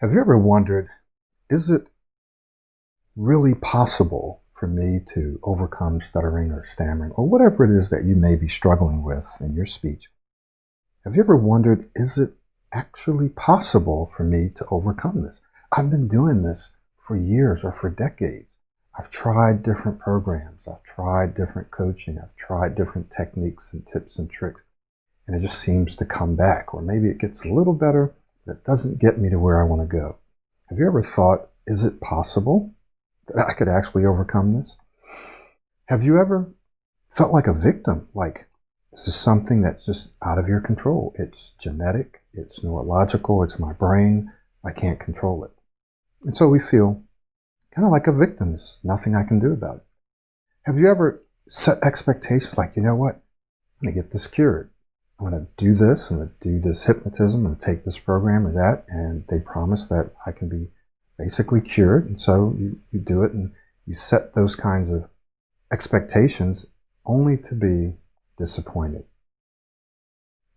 Have you ever wondered, is it really possible for me to overcome stuttering or stammering or whatever it is that you may be struggling with in your speech? Have you ever wondered, is it actually possible for me to overcome this? I've been doing this for years or for decades. I've tried different programs. I've tried different coaching. I've tried different techniques and tips and tricks, and it just seems to come back. Or maybe it gets a little better, but it doesn't get me to where I want to go. Have you ever thought, is it possible that I could actually overcome this? Have you ever felt like a victim? Like this is something that's just out of your control. It's genetic, it's neurological, it's my brain. I can't control it. And so we feel kind of like a victim. There's nothing I can do about it. Have you ever set expectations like, you know what? I'm going to get this cured. I'm going to do this. I'm going to do this hypnotism. I'm going to take this program or that. And they promise that I can be basically cured. And so you do it and you set those kinds of expectations only to be disappointed.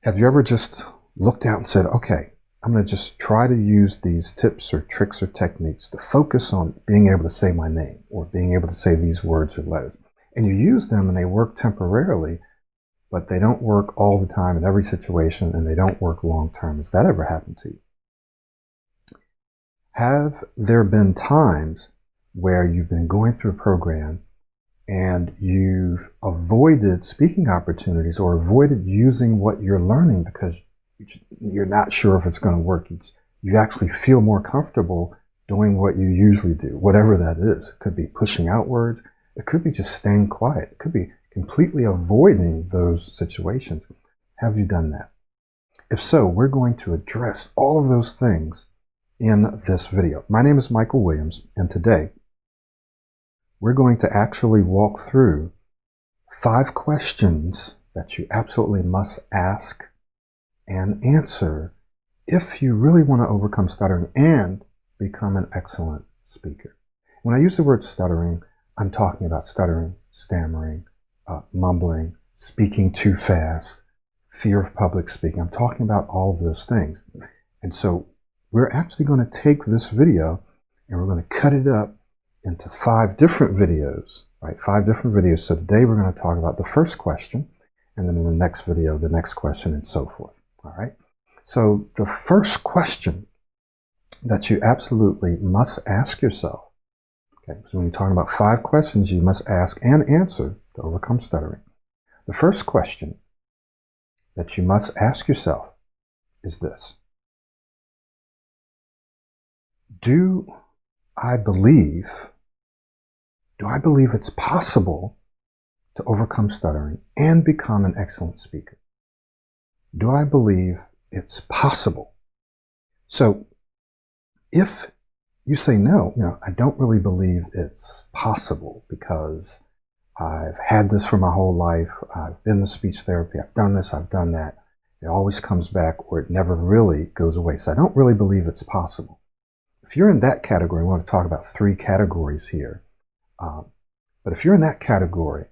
Have you ever just looked out and said, okay, I'm going to just try to use these tips or tricks or techniques to focus on being able to say my name or being able to say these words or letters. And you use them and they work temporarily, but they don't work all the time in every situation, and they don't work long term. Has that ever happened to you? Have there been times where you've been going through a program and you've avoided speaking opportunities or avoided using what you're learning because you're not sure if it's going to work? You actually feel more comfortable doing what you usually do, whatever that is. It could be pushing outwards. It could be just staying quiet. It could be completely avoiding those situations. Have you done that? If so, we're going to address all of those things in this video. My name is Michael Williams, and today we're going to actually walk through 5 questions that you absolutely must ask and answer if you really want to overcome stuttering and become an excellent speaker. When I use the word stuttering, I'm talking about stuttering, stammering, mumbling, speaking too fast, fear of public speaking. I'm talking about all of those things. And so we're actually going to take this video and we're going to cut it up into 5 different videos, right? 5 different videos. So today we're going to talk about the first question, and then in the next video, the next question, and so forth. All right. So the first question that you absolutely must ask yourself, okay, so when you're talking about 5 questions you must ask and answer to overcome stuttering. The first question that you must ask yourself is this: Do I believe it's possible to overcome stuttering and become an excellent speaker? Do I believe it's possible? So if you say no, I don't really believe it's possible because I've had this for my whole life. I've been to speech therapy. I've done this. I've done that. It always comes back, or it never really goes away. So I don't really believe it's possible. If you're in that category, I want to talk about 3 categories here. But if you're in that category,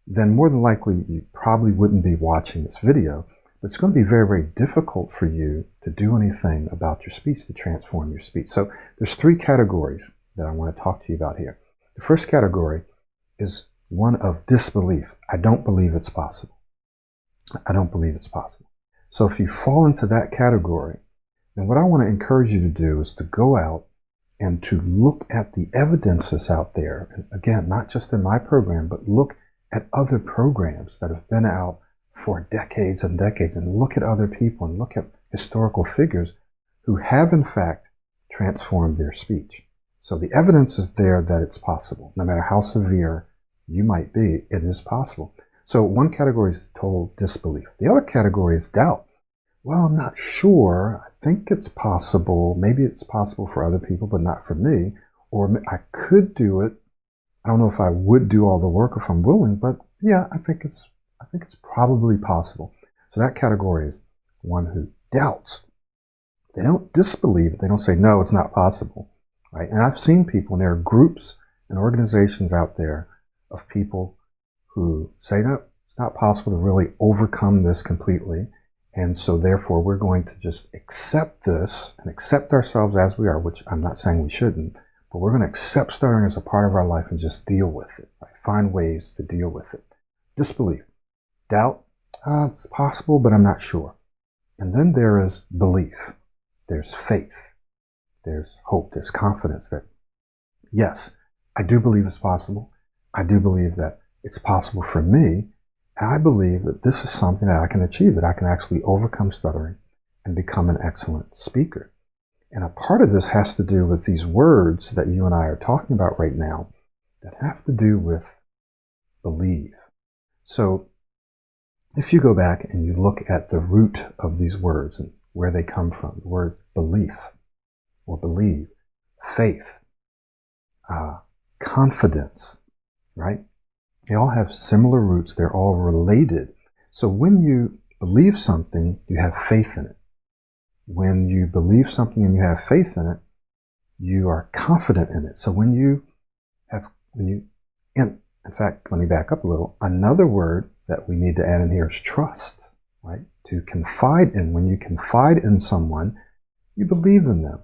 then more than likely you probably wouldn't be watching this video. But it's going to be very, very difficult for you to do anything about your speech, to transform your speech. So there's 3 categories that I want to talk to you about here. The first category is one of disbelief. I don't believe it's possible. I don't believe it's possible. So if you fall into that category, then what I want to encourage you to do is to go out and to look at the evidence that's out there. And again, not just in my program, but look at other programs that have been out for decades and decades, and look at other people and look at historical figures who have in fact transformed their speech. So the evidence is there that it's possible. No matter how severe you might be, it is possible. So one category is total disbelief. The other category is doubt. Well, I'm not sure. I think it's possible. Maybe it's possible for other people, but not for me. Or I could do it. I don't know if I would do all the work if I'm willing, but yeah, I think it's probably possible. So that category is one who doubts. They don't disbelieve it. They don't say, no, it's not possible. Right? And I've seen people, and there are groups and organizations out there of people who say, no, it's not possible to really overcome this completely. And so therefore we're going to just accept this and accept ourselves as we are, which I'm not saying we shouldn't, but we're going to accept stuttering as a part of our life and just deal with it, right? Find ways to deal with it. Disbelief, doubt, it's possible, but I'm not sure. And then there is belief. There's faith. There's hope. There's confidence that, yes, I do believe it's possible. I do believe that it's possible for me. And I believe that this is something that I can achieve, that I can actually overcome stuttering and become an excellent speaker. And a part of this has to do with these words that you and I are talking about right now that have to do with believe. So if you go back and you look at the root of these words and where they come from, the word belief or believe, faith, confidence, right? They all have similar roots. They're all related. So when you believe something, you have faith in it. When you believe something and you have faith in it, you are confident in it. So in fact, let me back up a little. Another word that we need to add in here is trust, right? To confide in. When you confide in someone, you believe in them.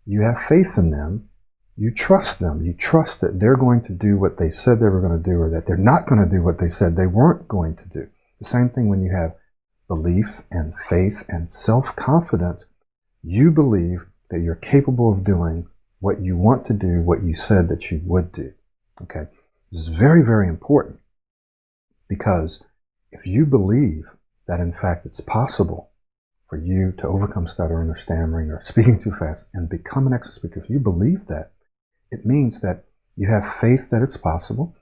You have faith in them. You trust them. You trust that they're going to do what they said they were going to do, or that they're not going to do what they said they weren't going to do. The same thing when you have belief and faith and self-confidence. You believe that you're capable of doing what you want to do, what you said that you would do. Okay? This is very, very important, because if you believe that in fact it's possible for you to overcome stuttering or stammering or speaking too fast and become an excellent speaker, if you believe that, it means that you have faith that it's possible.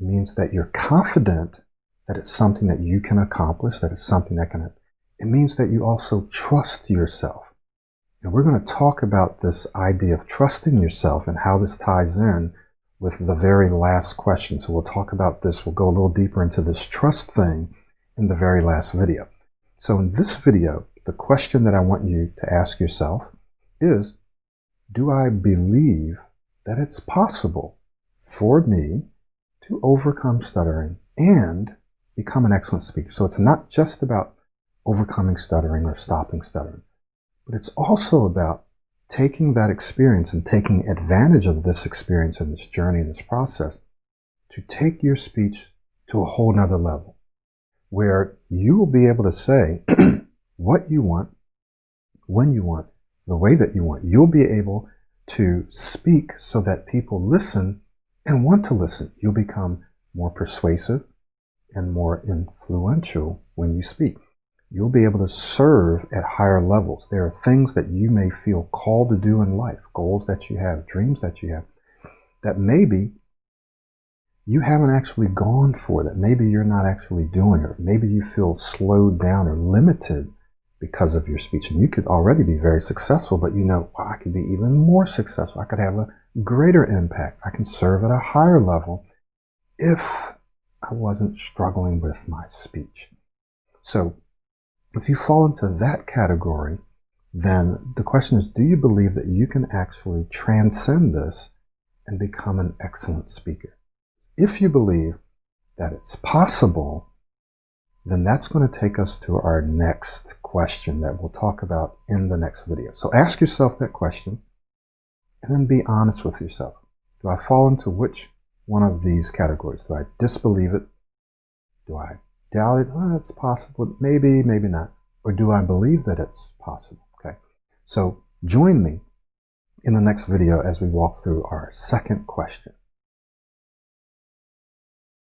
It means that you're confident that it's something that you can accomplish, that it's something that can. It means that you also trust yourself. And we're going to talk about this idea of trusting yourself and how this ties in with the very last question. So we'll talk about this. We'll go a little deeper into this trust thing in the very last video. So in this video, the question that I want you to ask yourself is, do I believe that it's possible for me to overcome stuttering and become an excellent speaker? So it's not just about overcoming stuttering or stopping stuttering, but it's also about taking that experience and taking advantage of this experience and this journey and this process to take your speech to a whole nother level, where you will be able to say what you want, when you want, the way that you want. You'll be able to speak so that people listen and want to listen. You'll become more persuasive and more influential when you speak. You'll be able to serve at higher levels. There are things that you may feel called to do in life, goals that you have, dreams that you have, that maybe you haven't actually gone for, that maybe you're not actually doing, or maybe you feel slowed down or limited because of your speech. And you could already be very successful, but you know, well, I could be even more successful. I could have a greater impact. I can serve at a higher level if I wasn't struggling with my speech. So if you fall into that category, then the question is, do you believe that you can actually transcend this and become an excellent speaker? If you believe that it's possible, then that's going to take us to our next question that we'll talk about in the next video. So ask yourself that question and then be honest with yourself. Do I fall into which one of these categories? Do I disbelieve it? Do I doubt it? Oh, that's possible. Maybe, maybe not. Or do I believe that it's possible? Okay. So join me in the next video as we walk through our second question.